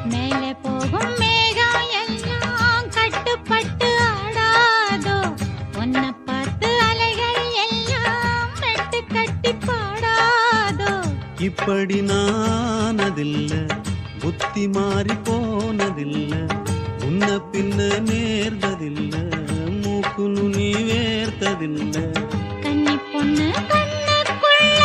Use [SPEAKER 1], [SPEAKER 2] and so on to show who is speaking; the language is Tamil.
[SPEAKER 1] மேலே போகும் மேகம் எல்லாம் கட்டுப்பட்டு ஆடாதோ உன்னை பார்த்து அலைகள் எல்லாம் மெட்டு கட்டி பாடாதோ
[SPEAKER 2] இப்படி நானதில்ல புத்தி மாறி போனதில்ல உன்ன பின்ன நேர்ந்ததில்ல மூக்கு நுனி வேர்த்ததில்ல
[SPEAKER 1] கன்னி பொண்ணு கண்ணுக்குள்ள